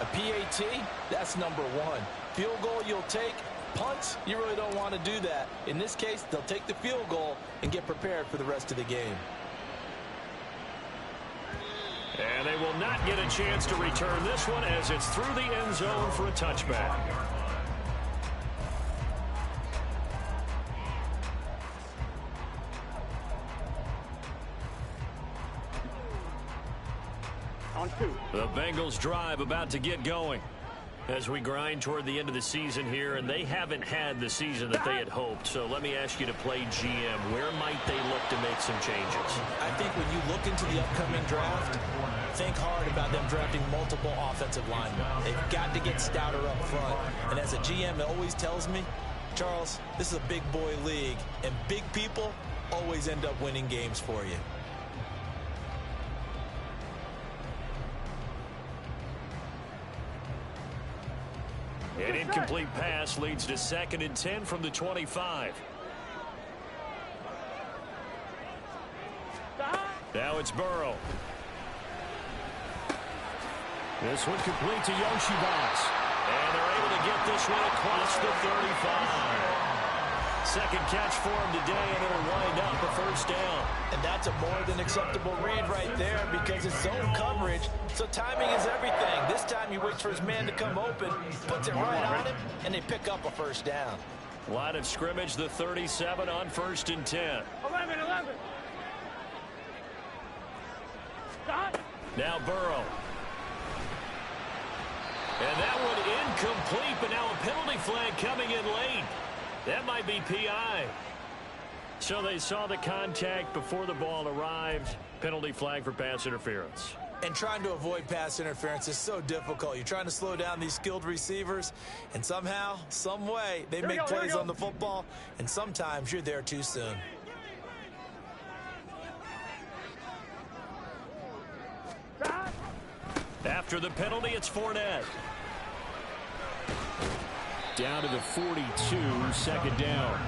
A PAT, that's number one. Field goal you'll take. Punts, you really don't want to do that. In this case, they'll take the field goal and get prepared for the rest of the game. And they will not get a chance to return this one as it's through the end zone for a touchback. The Bengals drive about to get going as we grind toward the end of the season here, and they haven't had the season that they had hoped. So let me ask you to play GM. Where might they look to make some changes? I think when you look into the upcoming draft, think hard about them drafting multiple offensive linemen. They've got to get stouter up front. And as a GM, it always tells me, Charles, this is a big boy league, and big people always end up winning games for you. An incomplete pass leads to 2nd and 10 from the 25. Now it's Burrow. This one complete to Yoshibas. And they're able to get this one across the 35. Second catch for him today, and it'll wind up a first down. And that's a more than acceptable read right there because it's zone coverage, so timing is everything. This time he waits for his man to come open, puts it right on him, and they pick up a first down. Line of scrimmage, the 37 on 1st and 10. 11. Stop. Now Burrow. And that one incomplete, but now a penalty flag coming in late. That might be PI. So they saw the contact before the ball arrived. Penalty flag for pass interference. And trying to avoid pass interference is so difficult. You're trying to slow down these skilled receivers, and somehow, some way, they make plays on the football, and sometimes you're there too soon. After the penalty, it's Fournette. Down to the 42, 2nd down.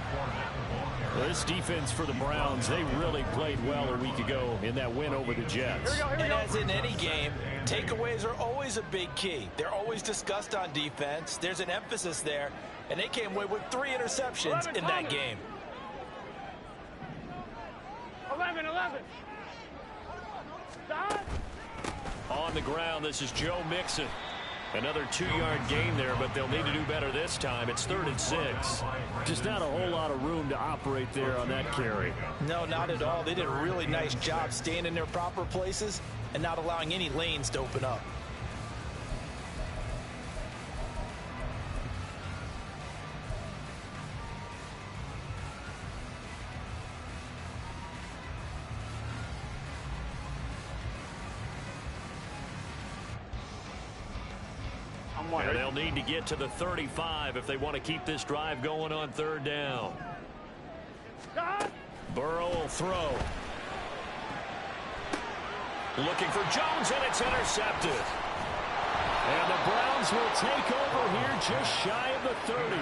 Well, this defense for the Browns, they really played well a week ago in that win over the Jets. And as in any game, takeaways are always a big key. They're always discussed on defense. There's an emphasis there, and they came away with 3 interceptions in that game. 11. Stop. On the ground, this is Joe Mixon. Another 2-yard gain there, but they'll need to do better this time. It's 3rd and 6. Just not a whole lot of room to operate there on that carry. No, not at all. They did a really nice job staying in their proper places and not allowing any lanes to open up. And they'll need to get to the 35 if they want to keep this drive going on 3rd down. Burrow will throw. Looking for Jones, and it's intercepted. And the Browns will take over here just shy of the 30.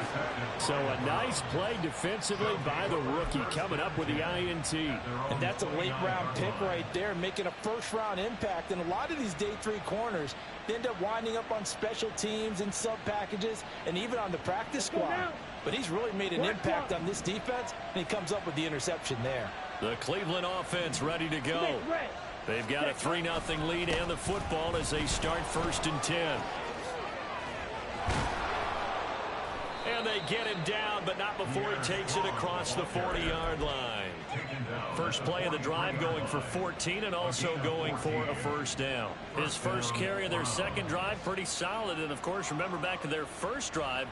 So a nice play defensively by the rookie coming up with the INT. And that's a late-round pick right there, making a first-round impact. And a lot of these day 3 corners, they end up winding up on special teams and sub-packages and even on the practice squad. But he's really made an impact on this defense, and he comes up with the interception there. The Cleveland offense ready to go. They've got a 3-0 lead and the football as they start 1st and 10. And they get him down, but not before he takes it across the 40-yard line. First play of the drive going for 14 and also going for a first down. His first carry of their second drive, pretty solid. And, of course, remember back to their first drive,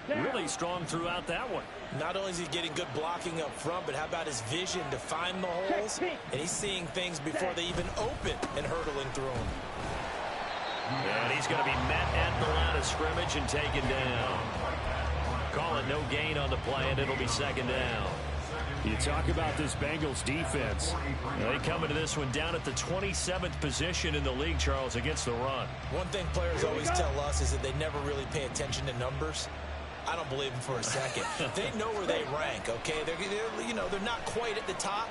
really strong throughout that one. Not only is he getting good blocking up front, but how about his vision to find the holes? And he's seeing things before they even open and hurtling through them. And he's going to be met at the line of scrimmage and taken down. Call it no gain on the play, and it'll be 2nd down. You talk about this Bengals defense. They come into this one down at the 27th position in the league, Charles, against the run. One thing players always tell us is that they never really pay attention to numbers. I don't believe them for a second. They know where they rank, okay? They're not quite at the top,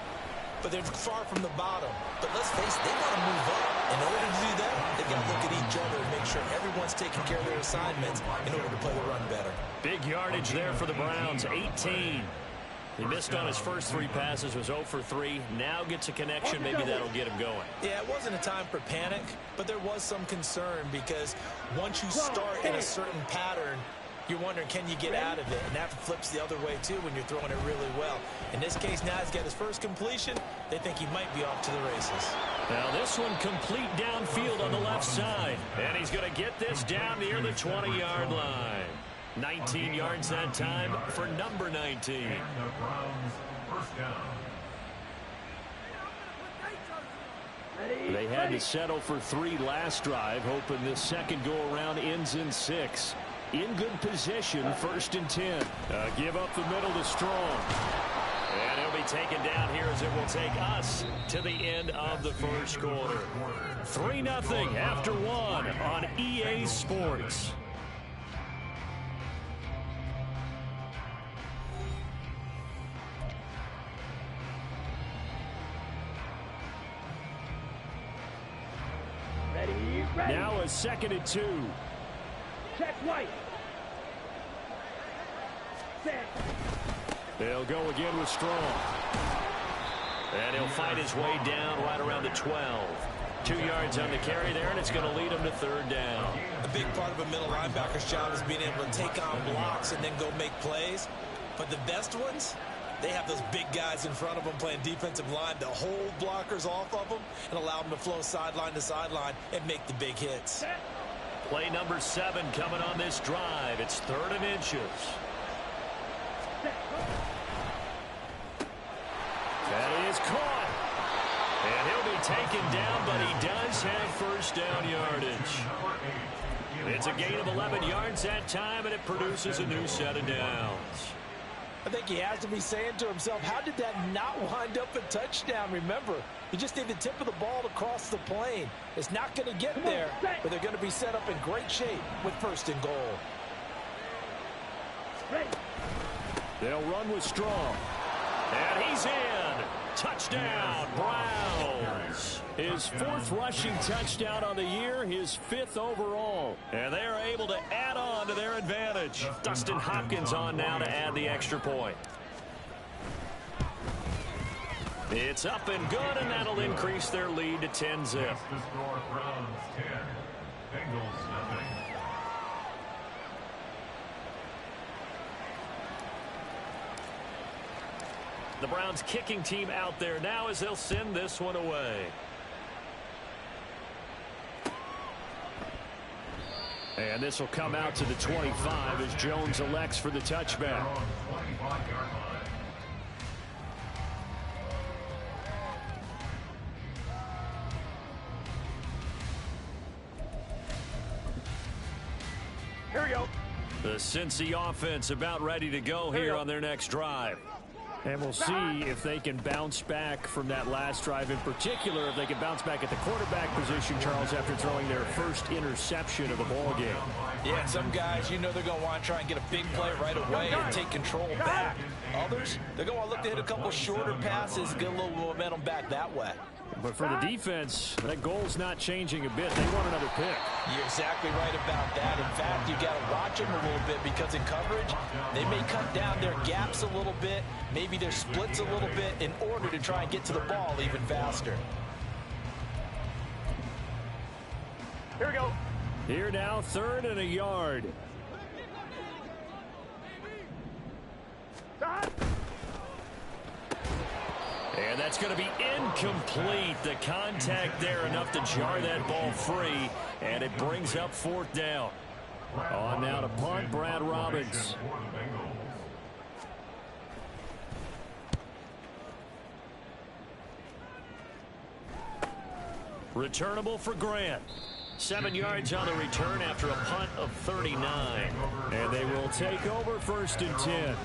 but they're far from the bottom. But let's face it, they want to move up. In order to do that, they've got to look at each other and make sure everyone's taking care of their assignments in order to play the run better. Big yardage there for the Browns, 18. He missed on his first 3 passes, was 0 for 3. Now gets a connection. Maybe that'll get him going. Yeah, it wasn't a time for panic, but there was some concern because once you start in a certain pattern, you're wondering, can you get out of it? And that flips the other way, too, when you're throwing it really well. In this case, now he's got his first completion. They think he might be off to the races. Now this one complete downfield on the left side. And he's going to get this down near the 20-yard line. 19 yards that time for number 19. They had to settle for 3 last drive, hoping this second go-around ends in 6. In good position, 1st and 10. Give up the middle to Strong. And he'll be taken down here as it will take us to the end of the first quarter. 3-0 after 1 on EA Sports. Now a 2nd and 2. Check White. Set. They'll go again with Strong. And he'll find his way down right around the 12. 2 yards on the carry there, and it's going to lead him to 3rd down. A big part of a middle linebacker's job is being able to take on blocks and then go make plays. But the best ones, they have those big guys in front of them playing defensive line to hold blockers off of them and allow them to flow sideline to sideline and make the big hits. Play number 7 coming on this drive. It's 3rd and inches. That is caught. And he'll be taken down, but he does have 1st down yardage. It's a gain of 11 yards that time, and it produces a new set of downs. I think he has to be saying to himself, how did that not wind up a touchdown? Remember, you just need the tip of the ball to cross the plane. It's not going to get there, but they're going to be set up in great shape with 1st and goal. They'll run with Strong. And he's in. Touchdown, Browns. His 4th rushing touchdown on the year, his 5th overall. And they are able to add on to their advantage. Dustin Hopkins on now to add the extra point. It's up and good, and that'll increase their lead to 10-zip. The score, Browns 10, Bengals 0. The Browns kicking team out there now as they'll send this one away. And this will come out to the 25 as Jones elects for the touchback. Here we go. The Cincy offense about ready to go here on their next drive. And we'll see if they can bounce back from that last drive in particular, if they can bounce back at the quarterback position, Charles, after throwing their first interception of the ball game. Yeah, some guys, you know they're going to want to try and get a big play right away and take control back. Others, they're going to want to look to hit a couple shorter passes, get a little momentum back that way. But for the defense, that goal's not changing a bit. They want another pick. You're exactly right about that. In fact, you got to watch them a little bit because in coverage, they may cut down their gaps a little bit, maybe their splits a little bit in order to try and get to the ball even faster. Here we go. Here now, 3rd and a yard. And that's going to be incomplete. The contact there enough to jar that ball free, and it brings up 4th down. On now to punt, Brad Robbins. Returnable for Grant. 7 yards on the return after a punt of 39. And they will take over 1st and 10.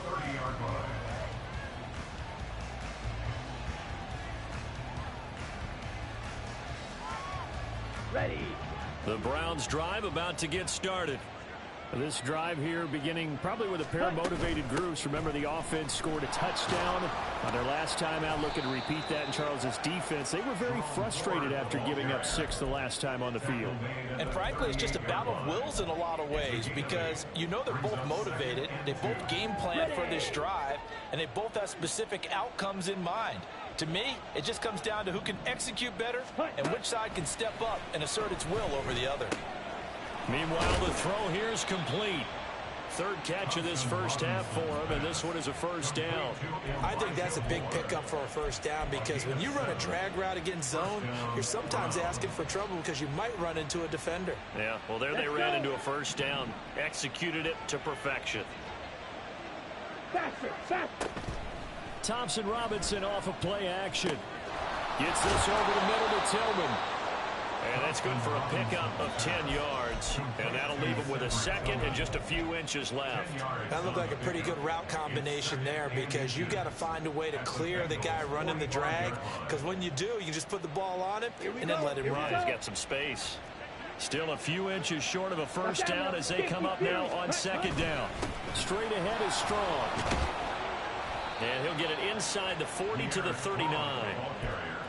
Ready. The Browns drive about to get started. This drive here beginning probably with a pair of motivated groups. Remember, the offense scored a touchdown on their last time out. Looking to repeat that in Charles's defense. They were very frustrated after giving up 6 the last time on the field. And frankly, it's just a battle of wills in a lot of ways because you know they're both motivated. They both game plan for this drive, and they both have specific outcomes in mind. To me, it just comes down to who can execute better and which side can step up and assert its will over the other. Meanwhile, the throw here is complete. Third catch of this first half for him, and this one is a first down. I think that's a big pickup for a first down because when you run a drag route against zone, you're sometimes asking for trouble because you might run into a defender. Yeah, well, there they ran into a first down. Executed it to perfection. Faster, faster. Thompson Robinson off of play action. Gets this over the middle to Tillman. And that's good for a pickup of 10 yards. And that'll leave him with a second and just a few inches left. That looked like a pretty good route combination there because you got to find a way to clear the guy running the drag. Because when you do, you just put the ball on him and then let him run. He's got some space. Still a few inches short of a first down as they come up now on second down. Straight ahead is Strong. And he'll get it inside the 40 to the 39.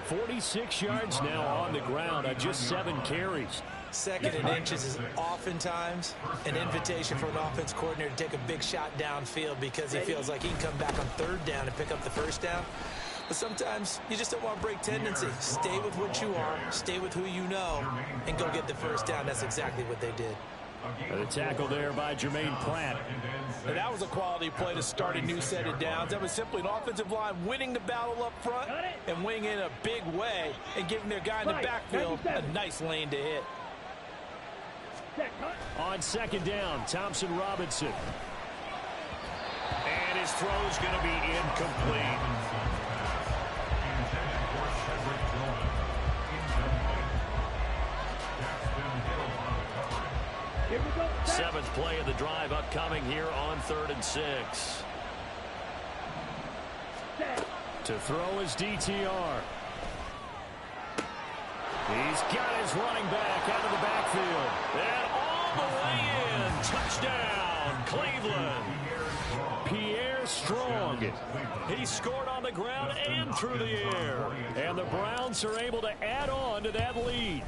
46 yards now on the ground on just 7 carries. Second and inches is oftentimes an invitation for an offense coordinator to take a big shot downfield because he feels like he can come back on third down and pick up the first down. But sometimes you just don't want to break tendency. Stay with what you are, stay with who you know, and go get the first down. That's exactly what they did. The tackle there by Jermaine Pratt. And that was a quality play to start a new set of downs. That was simply an offensive line winning the battle up front and winning in a big way and giving their guy in the backfield a nice lane to hit. On second down, Thompson Robinson. And his throw's going to be incomplete. Seventh play of the drive upcoming here on 3rd and 6. To throw is DTR. He's got his running back out of the backfield. And all the way in. Touchdown, Cleveland. Pierre Strong. He scored on the ground and through the air. And the Browns are able to add on to that lead.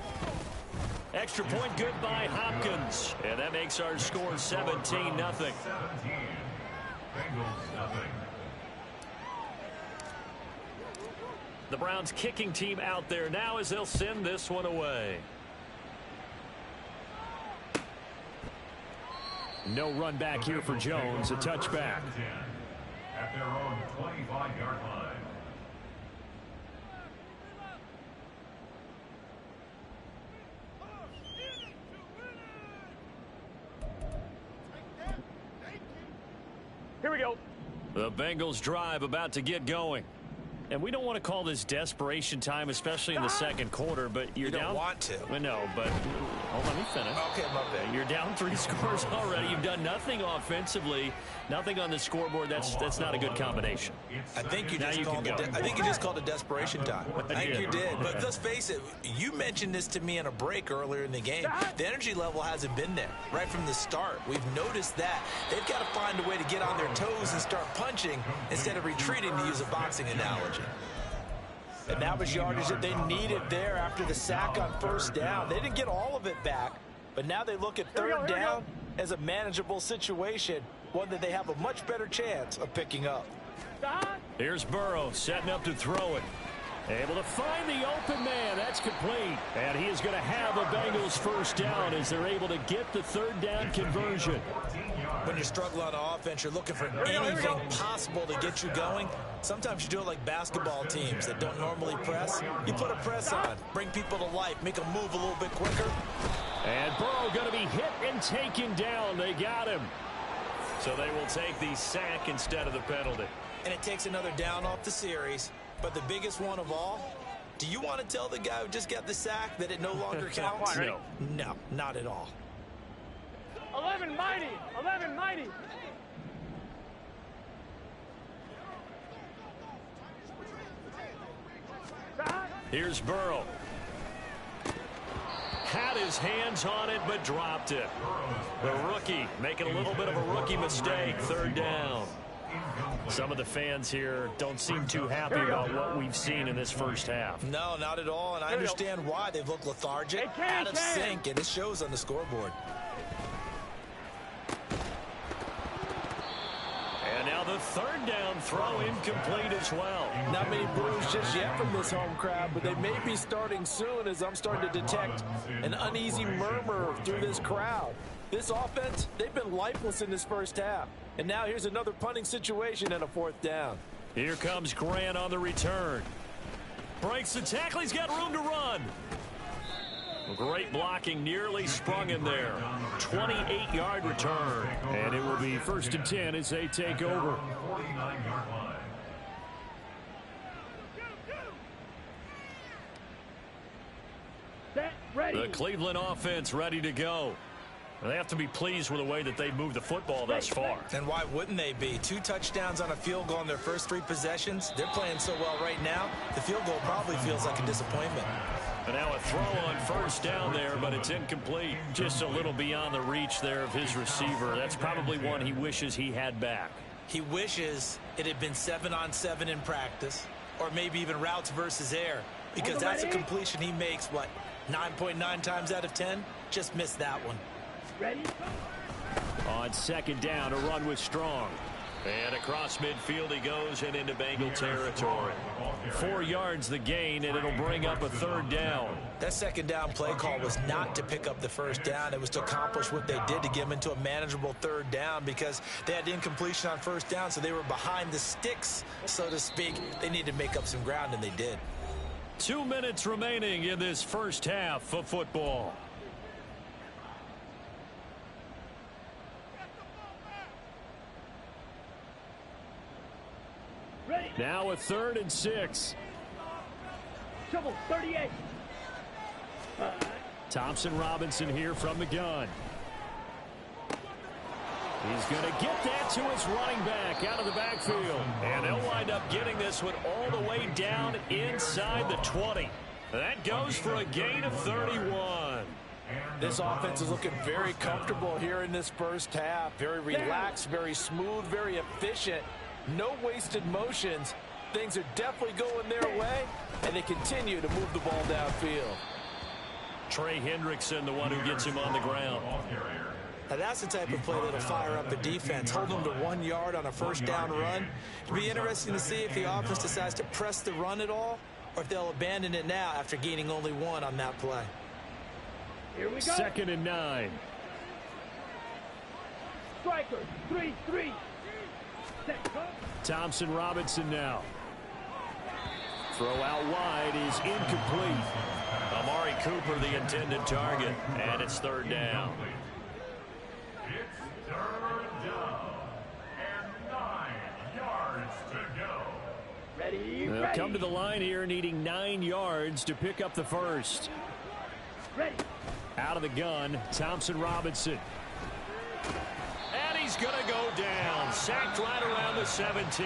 Extra point good by Hopkins. And that makes our score 17-0. Bengals 0. The Browns kicking team out there now as they'll send this one away. No run back here for Jones. A touchback. At their own 25-yard line. Here we go. The Bengals drive about to get going. And we don't want to call this desperation time, especially in the second quarter, but you're down. You don't want to. No, but hold on, let me finish. Okay, my bad. You're down 3 scores already. You've done nothing offensively, nothing on the scoreboard. That's not a good combination. I think you Now just you called can it. go. I think you just called it desperation time. I think did. you did. But let's face it. You mentioned this to me in a break earlier in the game. The energy level hasn't been there right from the start. We've noticed that they've got to find a way to get on their toes and start punching instead of retreating, to use a boxing analogy. And that was yardage that they needed there after the sack on first down. They didn't get all of it back, but now they look at third down as a manageable situation, one that they have a much better chance of picking up. Here's Burrow setting up to throw it. Able to find the open man. That's complete. And he is going to have the Bengals first down as they're able to get the third down conversion. When you struggle on offense, you're looking for anything possible to get you going. Sometimes you do it like basketball teams that don't normally press. You put a press on, bring people to life, make them move a little bit quicker. And Burrow going to be hit and taken down. They got him. So they will take the sack instead of the penalty. And it takes another down off the series. But the biggest one of all, do you want to tell the guy who just got the sack that it no longer counts? No. No, not at all. 11 mighty. 11 mighty. Here's Burrow. Had his hands on it, but dropped it. The rookie making a little bit of a rookie mistake. Third down. Some of the fans here don't seem too happy about what we've seen in this first half. No, not at all, and I understand why. They've looked lethargic, out of sync, and it shows on the scoreboard. And now the third down throw incomplete as well. Not many boos just yet from this home crowd, but they may be starting soon as I'm starting to detect an uneasy murmur through this crowd. This offense, they've been lifeless in this first half. And now here's another punting situation and a fourth down. Here comes Grant on the return. Breaks the tackle. He's got room to run. Great blocking, nearly sprung him there. 28-yard return. And it will be 1st and 10 as they take over. The Cleveland offense ready to go. They have to be pleased with the way that they've moved the football thus far. And why wouldn't they be? 2 touchdowns on a field goal in their first 3 possessions. They're playing so well right now, the field goal probably feels like a disappointment. And now a throw on 1st down there, but it's incomplete. Just a little beyond the reach there of his receiver. That's probably one he wishes he had back. He wishes it had been 7-on-7 in practice, or maybe even routes versus air, because that's a completion he makes, what, 9.9 times out of 10? Just missed that one. Ready? On 2nd down, a run with Strong. And across midfield he goes and into Bengal territory. 4 yards the gain, and it'll bring up a 3rd down. That 2nd down play call was not to pick up the 1st down. It was to accomplish what they did to get them into a manageable 3rd down because they had incompletion on 1st down, so they were behind the sticks, so to speak. They needed to make up some ground, and they did. 2 minutes remaining in this first half of football. Ready? Now a 3rd and 6. Shovel 38. Thompson Robinson here from the gun. He's going to get that to his running back out of the backfield. And they'll wind up getting this one all the way down inside the 20. That goes for a gain of 31. This offense is looking very comfortable here in this first half. Very relaxed, very smooth, very efficient. No wasted motions. Things are definitely going their way, and they continue to move the ball downfield. Trey Hendrickson, the one who gets him on the ground. Now that's the type of play that'll fire up the defense. Hold them to 1 yard on a 1st down run. It'll be interesting to see if the offense decides to press the run at all, or if they'll abandon it now after gaining only 1 on that play. Here we go. 2nd and 9. Striker 3-3. Thompson Robinson now. Throw out wide is incomplete. Amari Cooper the intended target, and it's 3rd down. It's 3rd down and 9 yards to go. Ready? They'll Ready. come to the line here needing 9 yards to pick up the 1st. Ready. Out of the gun, Thompson Robinson. And he's going to go down. Sacked right around the 17.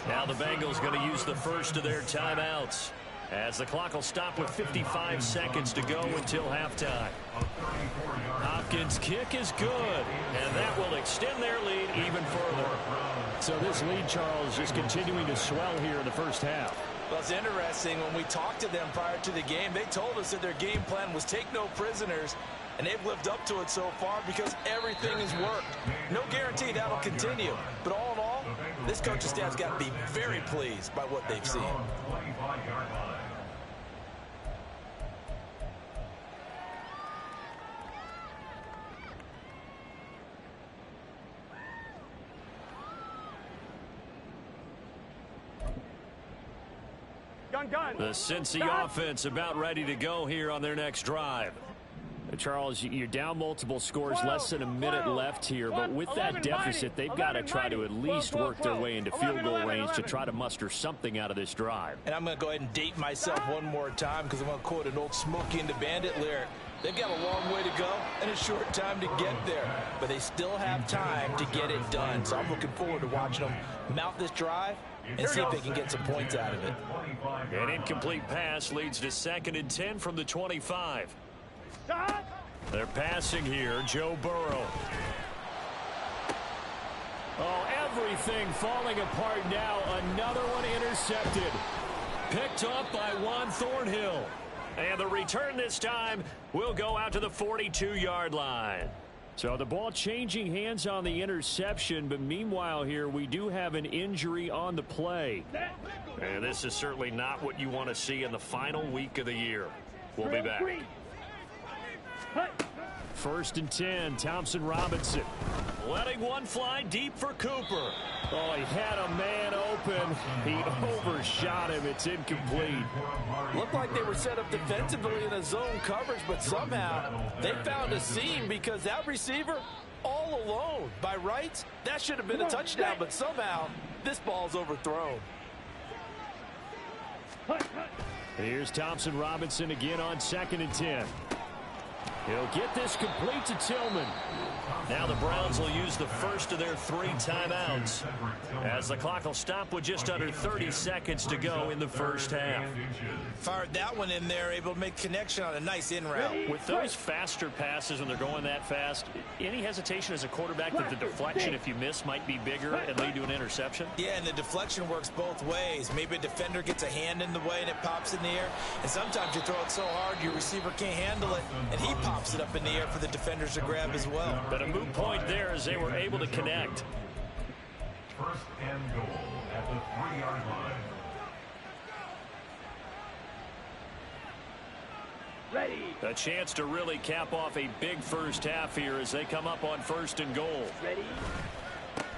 Now the Bengals going to use the first of their timeouts, as the clock will stop with 55 seconds to go until halftime. Hopkins' kick is good, and that will extend their lead even further. So this lead, Charles, is continuing to swell here in the first half. Well, it's interesting. When we talked to them prior to the game, they told us that their game plan was take no prisoners, and they've lived up to it so far because everything has worked. No guarantee that'll continue, but all in all, this coaching staff's got to be very pleased by what they've seen. Gun. The Cincy offense about ready to go here on their next drive. Charles, you're down multiple scores, less than a minute left here, but with that deficit, they've got to try to at least work their way into field goal range to try to muster something out of this drive. And I'm going to go ahead and date myself one more time because I'm going to quote an old Smokey and the Bandit lyric. They've got a long way to go and a short time to get there, but they still have time to get it done. So I'm looking forward to watching them mount this drive and see if they can get some points out of it. An incomplete pass leads to 2nd and 10 from the 25. They're passing here. Joe Burrow. Oh, everything falling apart now. Another one intercepted. Picked up by Juan Thornhill. And the return this time will go out to the 42-yard line. So the ball changing hands on the interception, but meanwhile here we do have an injury on the play. And this is certainly not what you want to see in the final week of the year. We'll be back. 1st and 10, Thompson Robinson. Letting one fly deep for Cooper. Oh, he had a man open. He overshot him. It's incomplete. Looked like they were set up defensively in a zone coverage, but somehow they found a seam because that receiver all alone. By rights, that should have been a touchdown, but somehow this ball's overthrown. Here's Thompson Robinson again on 2nd and 10. He'll get this complete to Tillman. Now the Browns will use the first of their 3 timeouts as the clock will stop with just under 30 seconds to go in the first half. Fired that one in there, able to make connection on a nice in route. With those faster passes when they're going that fast, any hesitation as a quarterback that the deflection, if you miss, might be bigger and lead to an interception? Yeah, and the deflection works both ways. Maybe a defender gets a hand in the way and it pops in the air. And sometimes you throw it so hard your receiver can't handle it, and he pops it up in the air for the defenders to grab as well. But a moot point there as they were able to connect. 1st and goal at the 3-yard line. Ready. A chance to really cap off a big first half here as they come up on 1st and goal. Ready.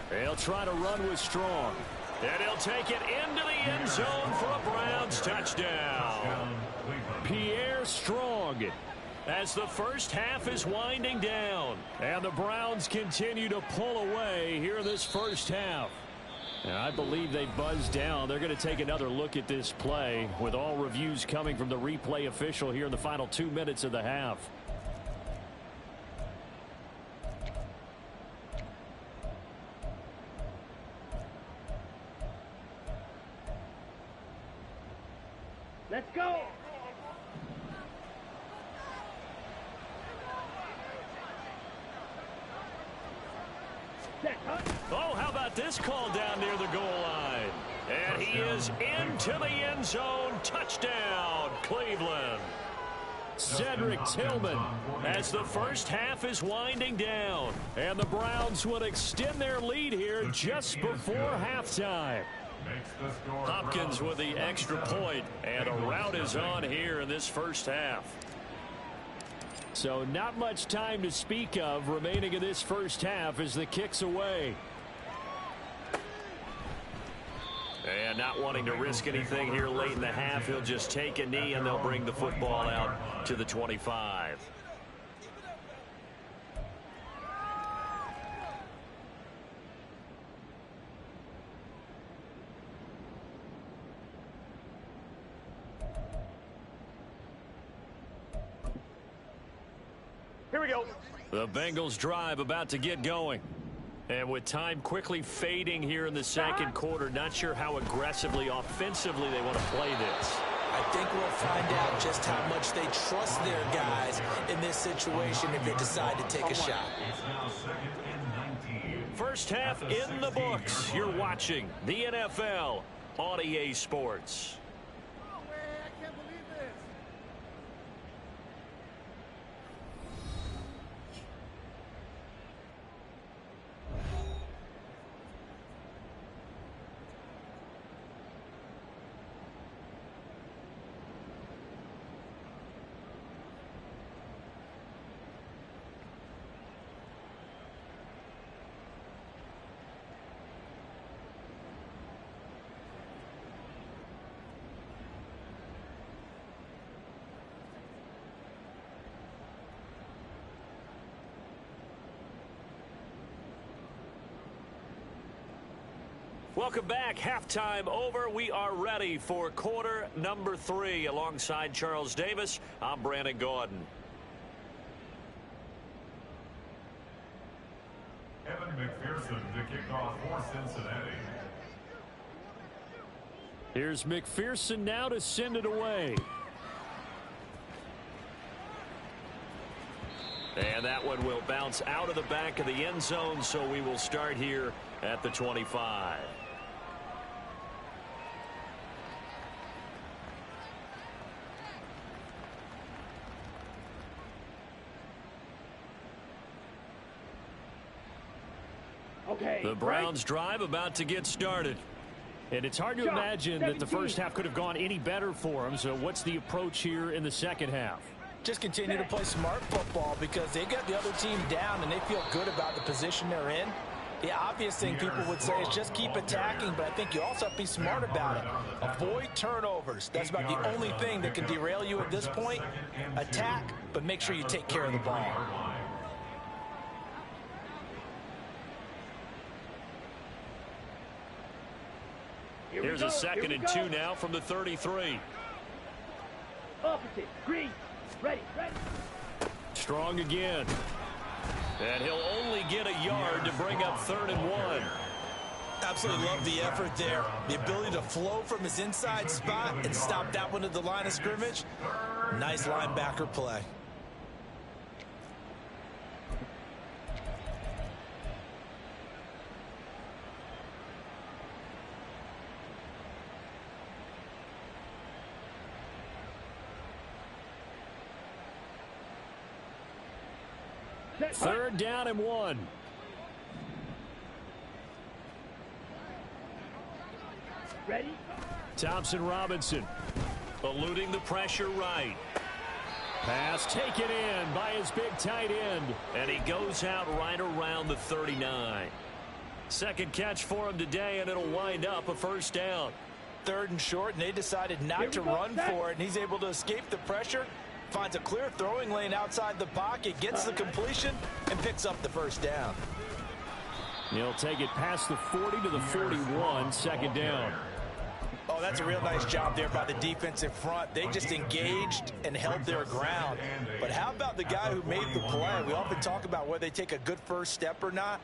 They'll try to run with Strong. And he'll take it into the end zone for a Browns touchdown. Pierre Strong. As the first half is winding down. And the Browns continue to pull away here in this first half. And I believe they buzzed down. They're going to take another look at this play with all reviews coming from the replay official here in the final 2 minutes of the half. Let's go. Oh, how about this call down near the goal line? And he is into the end zone. Touchdown, Cleveland. Cedric Tillman as the first half is winding down. And the Browns would extend their lead here just before halftime. Hopkins with the extra point, and a rout is on here in this first half. So not much time to speak of remaining in this first half as the kick's away. And not wanting to risk anything here late in the half, he'll just take a knee and they'll bring the football out to the 25. Here we go. The Bengals drive about to get going. And with time quickly fading here in the second quarter, not sure how aggressively, offensively they want to play this. I think we'll find out just how much they trust their guys in this situation if they decide to take a shot. First half in the books. You're watching the NFL on EA Sports. Welcome back. Halftime over. We are ready for quarter number 3. Alongside Charles Davis, I'm Brandon Gordon. Evan McPherson to kick off for Cincinnati. Here's McPherson now to send it away. And that one will bounce out of the back of the end zone, so we will start here at the 25. Okay. The Browns drive about to get started. And it's hard to imagine that the first half could have gone any better for them. So what's the approach here in the second half? Just continue to play smart football because they got the other team down and they feel good about the position they're in. The obvious thing people would say is just keep attacking, but I think you also have to be smart about it. Avoid turnovers. That's about the only thing that can derail you at this point. Attack, but make sure you take care of the ball. Here's a 2nd and 2 now from the 33. Opposite. Green. Ready. Strong again. And he'll only get a yard to bring up 3rd and 1. Absolutely love the effort there. The ability to flow from his inside spot and stop that one at the line of scrimmage. Nice linebacker play. Third down and 1. Ready? Thompson Robinson Eluding the pressure right. pass taken in by his big tight end. And he goes out right around the 39. Second catch for him today, and it'll wind up a first down. 3rd and short, and they decided not to run for it, and he's able to escape the pressure. Finds a clear throwing lane outside the pocket, gets the completion, and picks up the first down. He'll take it past the 40 to the 41, second down. Oh, that's a real nice job there by the defensive front. They just engaged and held their ground. But how about the guy who made the play? We often talk about whether they take a good first step or not.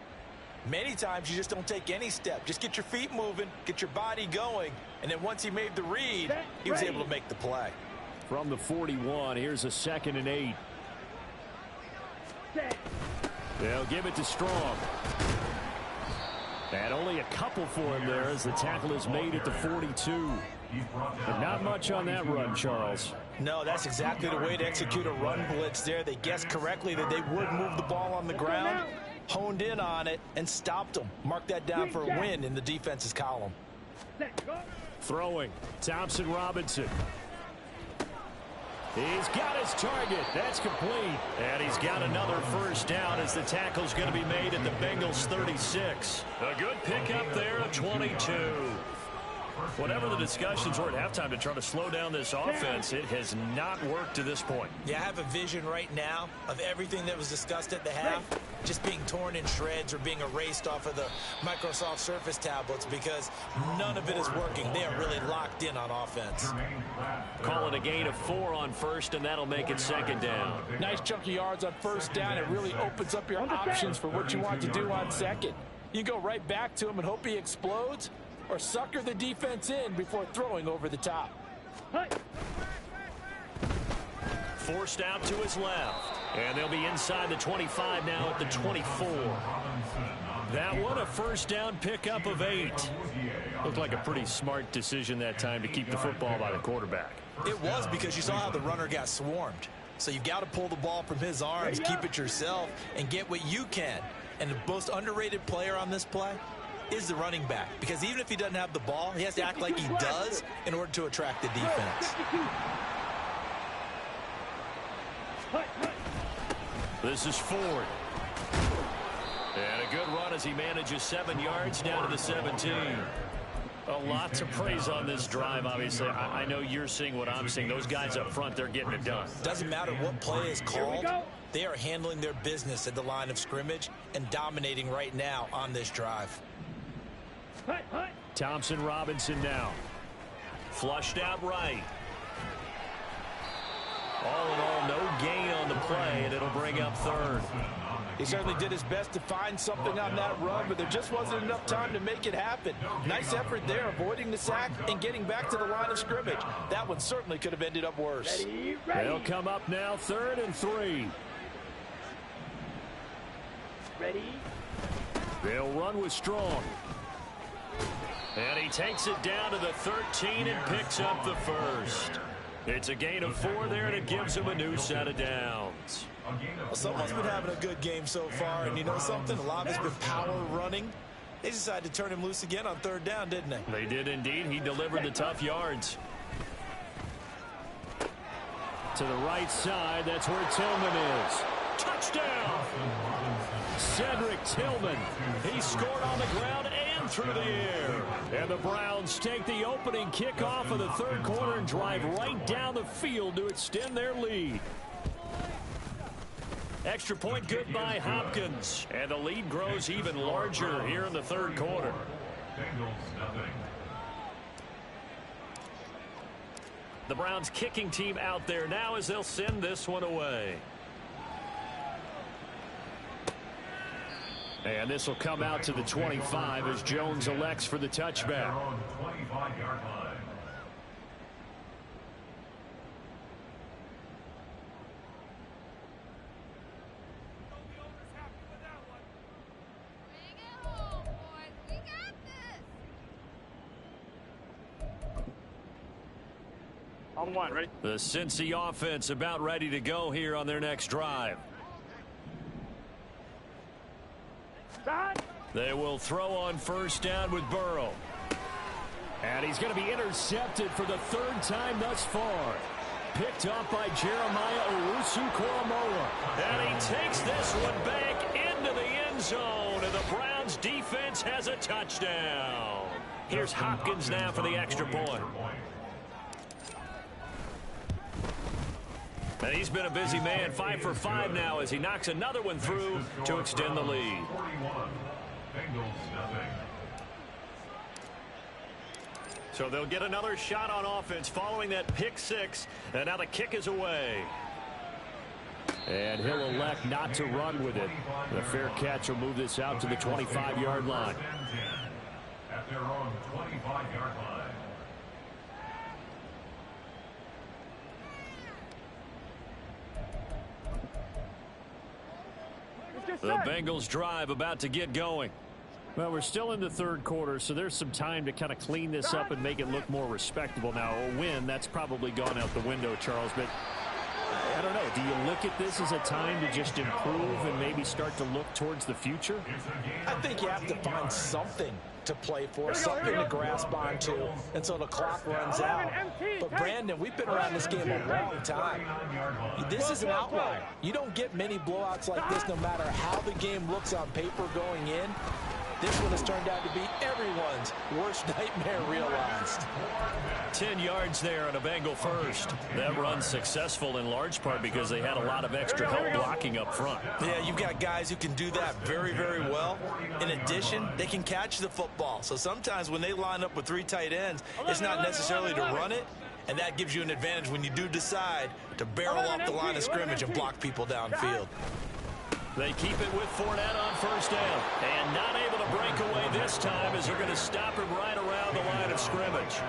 Many times you just don't take any step. Just get your feet moving, get your body going, and then once he made the read, he was able to make the play. From the 41, here's a 2nd and 8. They'll give it to Strong. And only a couple for him there as the tackle is made at the 42. But not much on that run, Charles. No, that's exactly the way to execute a run blitz there. They guessed correctly that they would move the ball on the ground, honed in on it, and stopped them. Mark that down for a win in the defense's column. Throwing, Thompson Robinson. He's got his target. That's complete. And he's got another first down as the tackle's going to be made at the Bengals 36. A good pickup there at 22. Whatever the discussions were at halftime to try to slow down this offense, it has not worked to this point. Yeah, I have a vision right now of everything that was discussed at the half just being torn in shreds or being erased off of the Microsoft Surface tablets because none of it is working. They are really locked in on offense. Call it a gain of 4 on first, and that'll make it second down. Nice chunky yards on first down. It really opens up your options for what you want to do on second. You go right back to him and hope he explodes, or sucker the defense in before throwing over the top. Forced out to his left. And they'll be inside the 25 now at the 24. That one, a first down pickup of 8. Looked like a pretty smart decision that time to keep the football by the quarterback. It was because you saw how the runner got swarmed. So you got to pull the ball from his arms, keep it yourself, and get what you can. And the most underrated player on this play is the running back. Because even if he doesn't have the ball, he has to act like he does in order to attract the defense. This is Ford. And a good run as he manages 7 yards down to the 17. A lot to praise on this drive, obviously. I know you're seeing what I'm seeing. Those guys up front, they're getting it done. Doesn't matter what play is called. They are handling their business at the line of scrimmage and dominating right now on this drive. Thompson Robinson now. Flushed out right. All in all, no gain on the play, and it'll bring up 3rd. He certainly did his best to find something on that run, but there just wasn't enough time to make it happen. Nice effort there, avoiding the sack and getting back to the line of scrimmage. That one certainly could have ended up worse. They'll come up now, 3rd and 3. Ready? They'll run with Strong. And he takes it down to the 13 and picks up the first. It's a gain of 4 there, and it gives him a new set of downs. Well, someone's been having a good game so far, and you know something? A lot of it's been power running. They decided to turn him loose again on 3rd down, didn't they? They did indeed. He delivered the tough yards. To the right side, that's where Tillman is. Touchdown! Cedric Tillman. He scored on the ground and through the air. And the Browns take the opening kickoff of the 3rd quarter and drive right down the field to extend their lead. Extra point good by Hopkins. And the lead grows even larger here in the 3rd quarter. The Browns kicking team out there now as they'll send this one away. And this will come out to the 25 as Jones elects for the touchback. On 1, ready? The Cincy offense about ready to go here on their next drive. They will throw on 1st down with Burrow. And he's going to be intercepted for the 3rd time thus far. Picked up by Jeremiah Owusu-Koramoah. And he takes this one back into the end zone. And the Browns defense has a touchdown. Here's Hopkins now for the extra point. And he's been a busy man, 5 for 5 now as he knocks another one through to extend the lead. So they'll get another shot on offense following that pick 6. And now the kick is away. And he'll elect not to run with it. The fair catch will move this out to the 25-yard line. At their own 25-yard line. The Bengals drive about to get going. Well, we're still in the 3rd quarter, so there's some time to kind of clean this up and make it look more respectable. Now, a win, that's probably gone out the window, Charles, but I don't know. Do you look at this as a time to just improve and maybe start to look towards the future? I think you have to find something to play for, something to grasp onto until the clock runs out. But, Brandon, we've been around this game a long time. This is an outlier. You don't get many blowouts like this no matter how the game looks on paper going in. This one has turned out to be everyone's worst nightmare realized. 10 yards there on a Bengal first. That run successful in large part because they had a lot of extra help blocking up front. Yeah, you've got guys who can do that very, very well. In addition, they can catch the football. So sometimes when they line up with 3 tight ends, it's not necessarily to run it. And that gives you an advantage when you do decide to barrel off the line of scrimmage and block people downfield. They keep it with Fournette on 1st down. And not able to break away this time as they're going to stop him right around the line of scrimmage.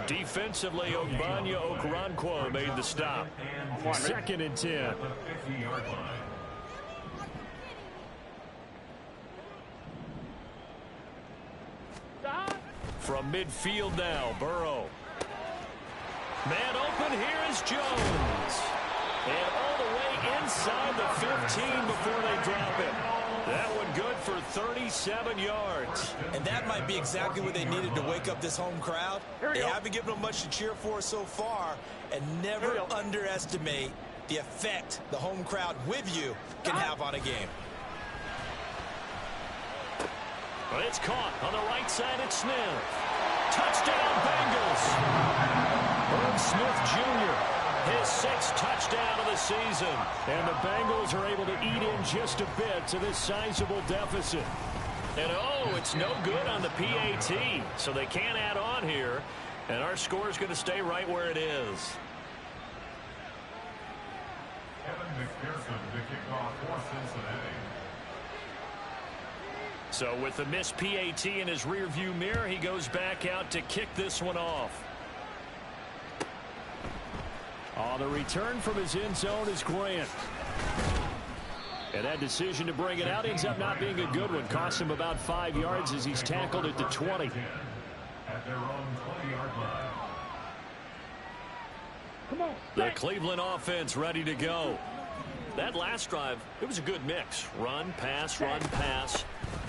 Defensively, Ogbanya Okoronkwo made the stop. 2nd and 10. From midfield now, Burrow. Man open, here is Jones. And all the way inside the 15 before they drop it. That one good for 37 yards. And that might be exactly what they needed to wake up this home crowd. They haven't given them much to cheer for so far. And never underestimate the effect the home crowd with you can have on a game. But it's caught on the right side. It's Smith. Touchdown, Bengals. Herb Smith Jr., his 6th touchdown of the season. And the Bengals are able to eat in just a bit to this sizable deficit. And, oh, it's no good on the PAT. So they can't add on here. And our score is going to stay right where it is. Kevin McPherson to kick off for Cincinnati. So with the missed PAT in his rearview mirror, he goes back out to kick this one off. On the return from his end zone is Grant. And that decision to bring it out ends up not being a good one. Costs him about 5 yards as he's tackled at the 20. At their own 20-yard line. Come on. The Cleveland offense ready to go. That last drive, it was a good mix. Run, pass,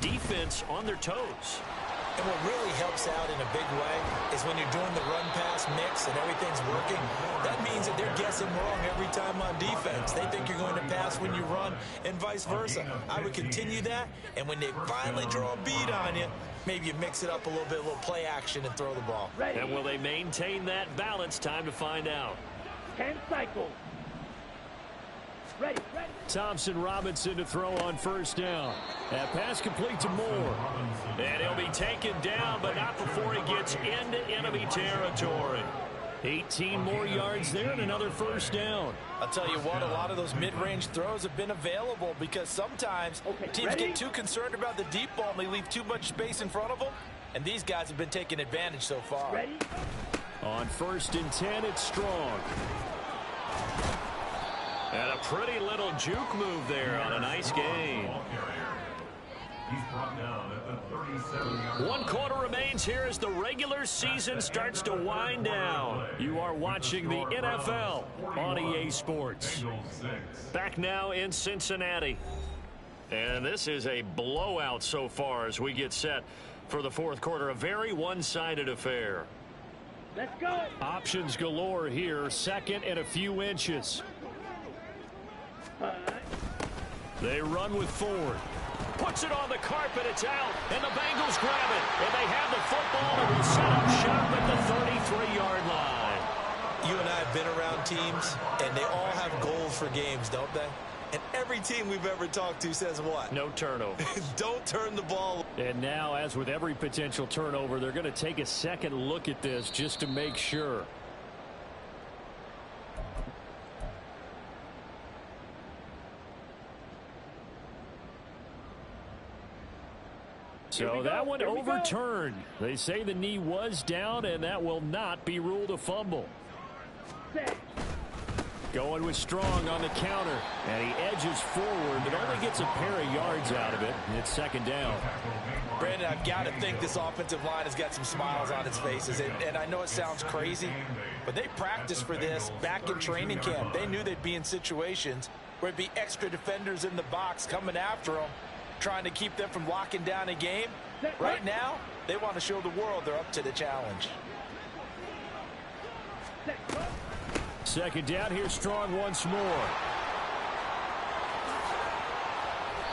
defense on their toes. And what really helps out in a big way is when you're doing the run-pass mix and everything's working, that means that they're guessing wrong every time on defense. They think you're going to pass when you run and vice versa. I would continue that, and when they finally draw a bead on you, maybe you mix it up a little bit, a little play action and throw the ball. Ready. And will they maintain that balance? Time to find out. 10 cycles. Ready. Thompson Robinson to throw on first down. That pass complete to Moore. And he'll be taken down, but not before he gets into enemy territory. 18 more yards there and another first down. I'll tell you what, a lot of those mid-range throws have been available because sometimes teams get too concerned about the deep ball and they leave too much space in front of them. And these guys have been taking advantage so far. Ready. On 1st and 10, it's Strong. And a pretty little juke move there on a nice gain. He's brought down at the 37-yard. 1 quarter remains here as the regular season starts to wind down. You are watching the NFL on EA Sports. Back now in Cincinnati. And this is a blowout so far as we get set for the 4th quarter. A very one-sided affair. Let's go. Options galore here. 2nd and a few inches. They run with Ford. Puts it on the carpet. It's out. And the Bengals grab it. And they have the football and will set up shop at the 33-yard line. You and I have been around teams, and they all have goals for games, don't they? And every team we've ever talked to says what? No turnover. Don't turn the ball. And now, as with every potential turnover, they're going to take a second look at this just to make sure. So that one overturned. They say the knee was down, and that will not be ruled a fumble. Going with Strong on the counter, and he edges forward, but only gets a pair of yards out of it. It's 2nd down. Brandon, I've got to think this offensive line has got some smiles on its faces. And I know it sounds crazy, but they practiced for this back in training camp. They knew they'd be in situations where it'd be extra defenders in the box coming after them, trying to keep them from locking down a game. Right now, they want to show the world they're up to the challenge. 2nd down, here Strong once more.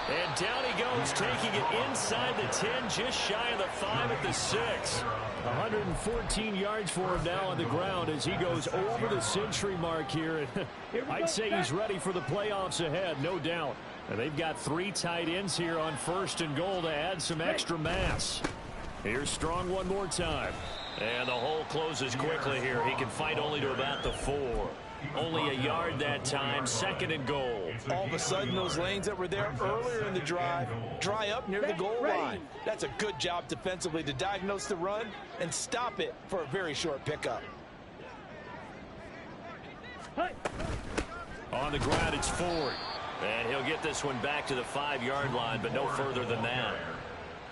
And down he goes, taking it inside the 10, just shy of the 5 at the 6. 114 yards for him now on the ground as he goes over the century mark here. I'd say he's ready for the playoffs ahead, no doubt. And they've got 3 tight ends here on 1st and goal to add some extra mass. Here's Strong one more time. And the hole closes quickly here. He can fight only to about the 4. Only a yard that time, 2nd and goal. All of a sudden, those lanes that were there earlier in the drive dry up near the goal line. That's a good job defensively to diagnose the run and stop it for a very short pickup. On the ground, it's Ford. And he'll get this one back to the 5-yard line, but no further than that.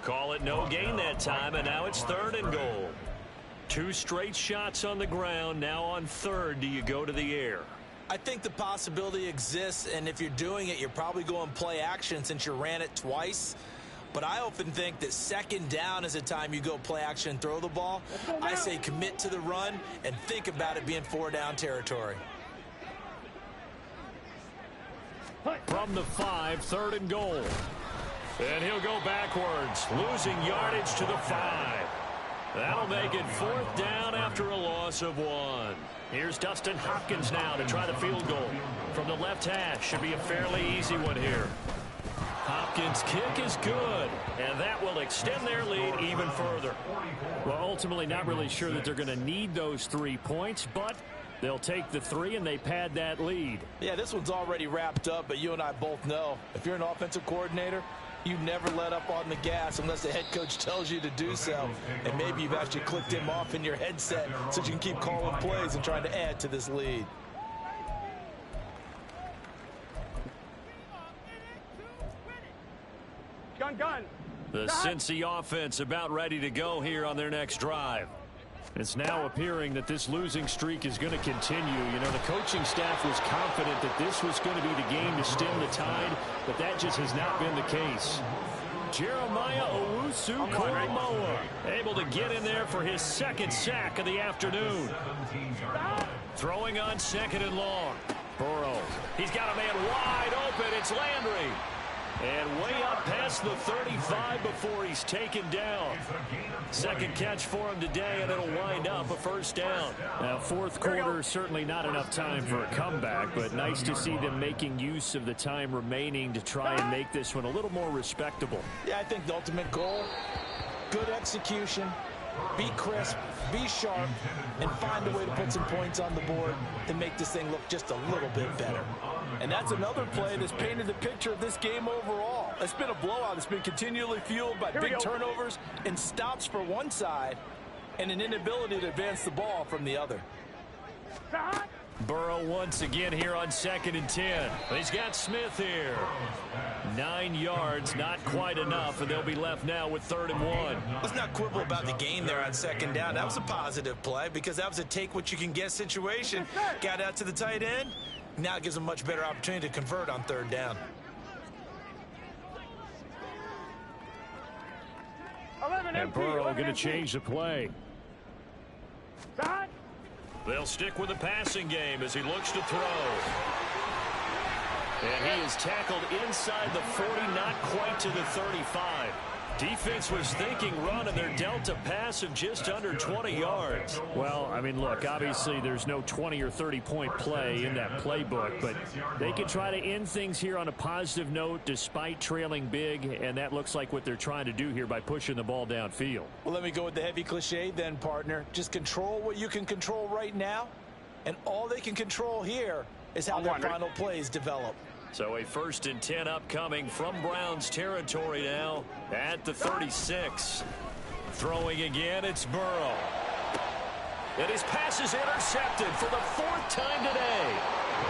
Call it no gain that time, and now it's 3rd and goal. 2 straight shots on the ground. Now on 3rd, do you go to the air? I think the possibility exists, and if you're doing it, you're probably going play action since you ran it twice. But I often think that 2nd down is the time you go play action and throw the ball. I say commit to the run and think about it being 4-down territory. From the 5, 3rd and goal. And he'll go backwards, losing yardage to the 5. That'll make it 4th down after a loss of 1. Here's Dustin Hopkins now to try the field goal. From the left hash, should be a fairly easy one here. Hopkins' kick is good, and that will extend their lead even further. Well, ultimately not really sure that they're going to need those 3 points, but they'll take the 3 and they pad that lead. Yeah, this one's already wrapped up, but you and I both know if you're an offensive coordinator, you never let up on the gas unless the head coach tells you to do so. And maybe you've actually clicked him off in your headset so you can keep calling plays and trying to add to this lead. Gun. The Cincy offense about ready to go here on their next drive. It's now appearing that this losing streak is going to continue. You know, the coaching staff was confident that this was going to be the game to stem the tide, but that just has not been the case. Jeremiah Owusu-Koramoah able to get in there for his second sack of the afternoon. Throwing on 2nd and long. Burrow. He's got a man wide open. It's Landry. And way up past the 35 before he's taken down. Second catch for him today, and it'll wind up a first down. Now, fourth quarter, certainly not enough time for a comeback, but nice to see them making use of the time remaining to try and make this one a little more respectable. Yeah, I think the ultimate goal, good execution, be crisp, be sharp, and find a way to put some points on the board to make this thing look just a little bit better. And that's another play that's painted the picture of this game overall. It's been a blowout. It's been continually fueled by big turnovers and stops for one side and an inability to advance the ball from the other. Burrow once again here on 2nd and 10. He's got Smith here. 9 yards, not quite enough, and they'll be left now with 3rd and 1. Let's not quibble about the gain there on 2nd down. That was a positive play because that was a take-what-you-can-get situation. Got out to the tight end. Now it gives them a much better opportunity to convert on 3rd down. And Burrow going to change the play. They'll stick with the passing game as he looks to throw. And he is tackled inside the 40, not quite to the 35. Defense was thinking run, and they're dealt a pass of just under 20 yards. Well, I mean, look, obviously there's no 20 or 30-point play in that playbook, but they can try to end things here on a positive note despite trailing big, and that looks like what they're trying to do here by pushing the ball downfield. Well, let me go with the heavy cliche then, partner. Just control what you can control right now, and all they can control here is how their final plays develop. So a 1st and 10 upcoming from Browns territory now at the 36. Throwing again, it's Burrow. And his pass is intercepted for the 4th time today.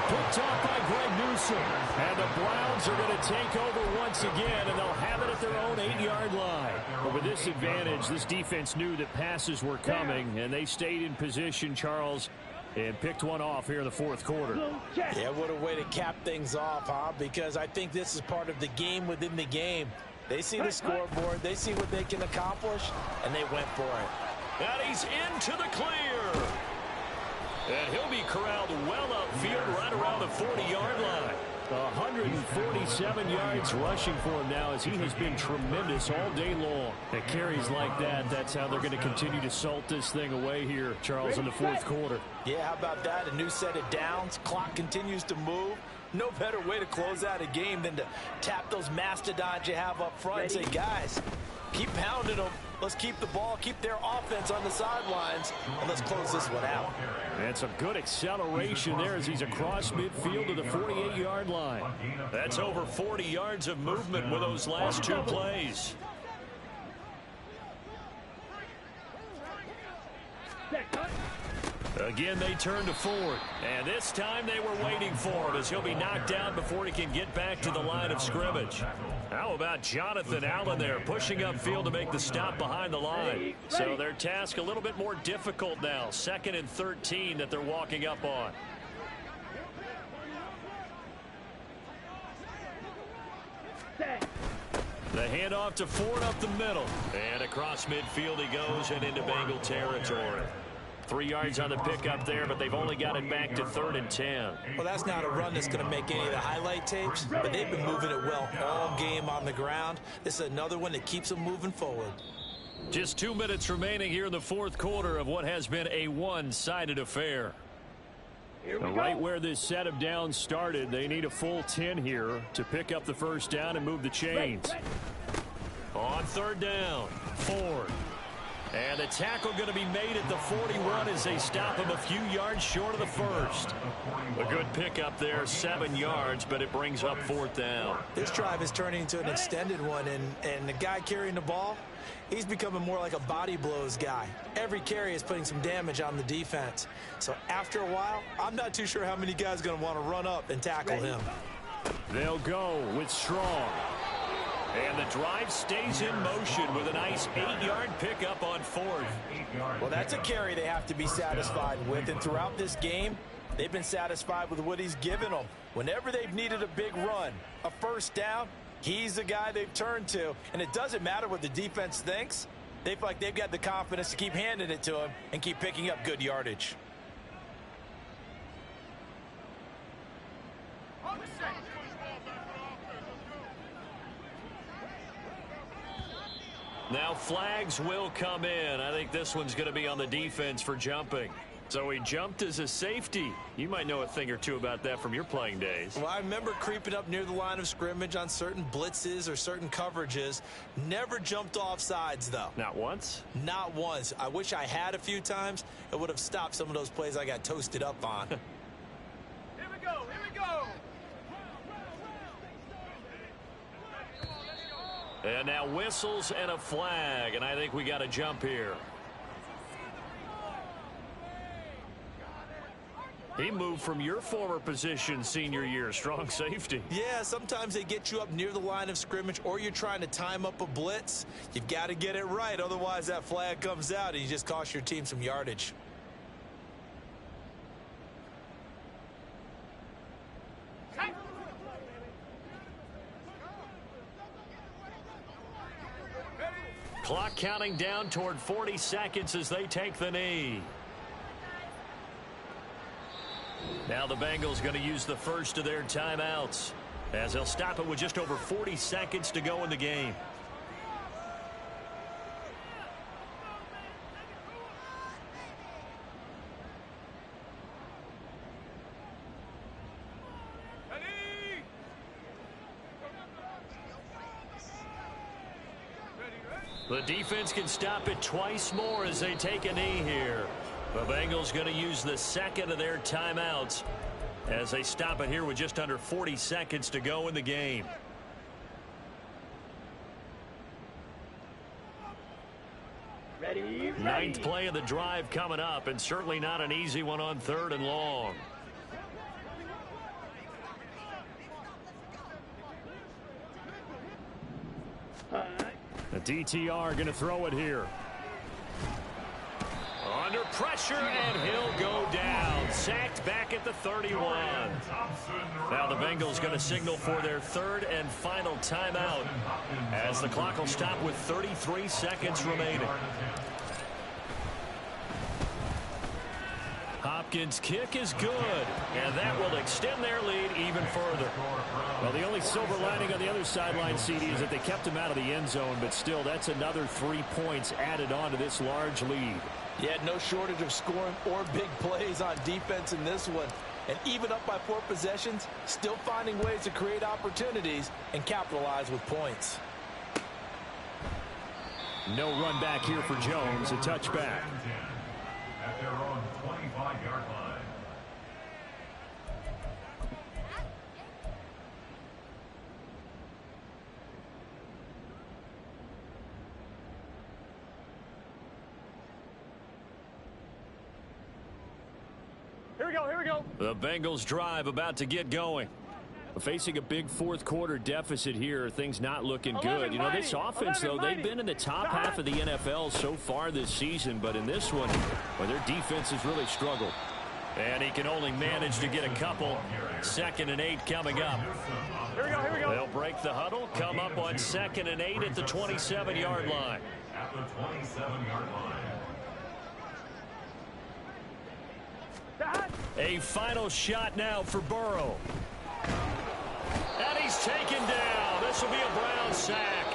Picked off by Greg Newsome. And the Browns are going to take over once again, and they'll have it at their own 8-yard line. But with this advantage, this defense knew that passes were coming, and they stayed in position, Charles, and picked one off here in the 4th quarter. Yeah, what a way to cap things off, huh? Because I think this is part of the game within the game. They see the scoreboard, they see what they can accomplish, and they went for it. And he's into the clear. And he'll be corralled well upfield right around the 40-yard line. 147 yards rushing for him now as he has been tremendous all day long. At carries like that, that's how they're going to continue to salt this thing away here, Charles, in the 4th quarter. Yeah, how about that? A new set of downs. Clock continues to move. No better way to close out a game than to tap those mastodons you have up front and say, guys, keep pounding them. Let's keep the ball, keep their offense on the sidelines, and let's close this one out. And some good acceleration there as he's across midfield to the 48-yard line. That's over 40 yards of movement with those last 2 plays. Again, they turn to Ford, and this time they were waiting for him as he'll be knocked down before he can get back to the line of scrimmage. How about Jonathan Allen there pushing upfield to make the stop behind the line? So their task a little bit more difficult now. 2nd and 13 that they're walking up on. The handoff to Ford up the middle. And across midfield he goes and into Bengal territory. 3 yards on the pickup there, but they've only got it back to 3rd and 10. Well, that's not a run that's going to make any of the highlight tapes, but they've been moving it well all game on the ground. This is another one that keeps them moving forward. Just 2 minutes remaining here in the 4th quarter of what has been a one-sided affair. Right where this set of downs started, they need a full 10 here to pick up the first down and move the chains. On 3rd down, Ford. And the tackle going to be made at the 41 as they stop him a few yards short of the first. A good pickup there, 7 yards, but it brings up 4th down. This drive is turning into an extended one, and the guy carrying the ball, he's becoming more like a body blows guy. Every carry is putting some damage on the defense. So after a while, I'm not too sure how many guys are going to want to run up and tackle him. They'll go with Strong. And the drive stays in motion with a nice 8-yard pickup on 4th. Well, that's a carry they have to be satisfied with. And throughout this game, they've been satisfied with what he's given them. Whenever they've needed a big run, a first down, he's the guy they've turned to. And it doesn't matter what the defense thinks. They feel like they've got the confidence to keep handing it to him and keep picking up good yardage. Now flags will come in. I think this one's going to be on the defense for jumping. So he jumped as a safety. You might know a thing or two about that from your playing days. Well, I remember creeping up near the line of scrimmage on certain blitzes or certain coverages. Never jumped off sides, though. Not once? Not once. I wish I had a few times. It would have stopped some of those plays I got toasted up on. Here we go. Here we go. And now whistles and a flag, and I think we got a jump here. He moved from your former position senior year, strong safety. Yeah, sometimes they get you up near the line of scrimmage or you're trying to time up a blitz. You've got to get it right, otherwise that flag comes out and you just cost your team some yardage. Clock counting down toward 40 seconds as they take the knee. Now the Bengals going to use the first of their timeouts as they'll stop it with just over 40 seconds to go in the game. The defense can stop it twice more as they take a knee here. The Bengals going to use the second of their timeouts as they stop it here with just under 40 seconds to go in the game. Ready. Ninth play of the drive coming up, and certainly not an easy one on 3rd and long. The DTR going to throw it here. Under pressure, and he'll go down. Sacked back at the 31. Now the Bengals going to signal for their 3rd and final timeout as the clock will stop with 33 seconds remaining. Hopkins' kick is good, and that will extend their lead even further. Well, the only silver lining on the other sideline, CD, is that they kept him out of the end zone, but still, that's another 3 points added on to this large lead. Yeah, no shortage of scoring or big plays on defense in this one. And even up by 4 possessions, still finding ways to create opportunities and capitalize with points. No run back here for Jones, a touchback. At their own 25-yard line. Here we go. Here we go. The Bengals drive about to get going. Facing a big 4th quarter deficit here, things not looking good. You know, this offense, though, they've been in the top half of the NFL so far this season, but in this one, well, their defense has really struggled. And he can only manage to get a couple. 2nd and 8 coming up. Here we go. Here we go. They'll break the huddle, come up on 2nd and 8 at the 27-yard line. At the 27-yard line. A final shot now for Burrow. And he's taken down. This will be a Brown sack.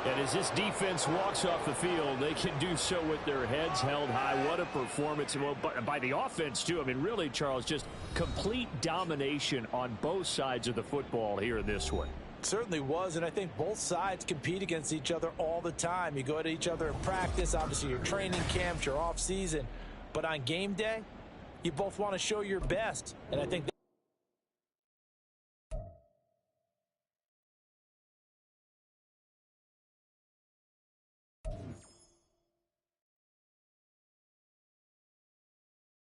And as this defense walks off the field, they can do so with their heads held high. What a performance. Well, by the offense, too. I mean, really, Charles, just complete domination on both sides of the football here in this one. Certainly was, and I think both sides compete against each other all the time. You go at each other in practice, obviously your training camps, your off season. But on game day, you both want to show your best, and I think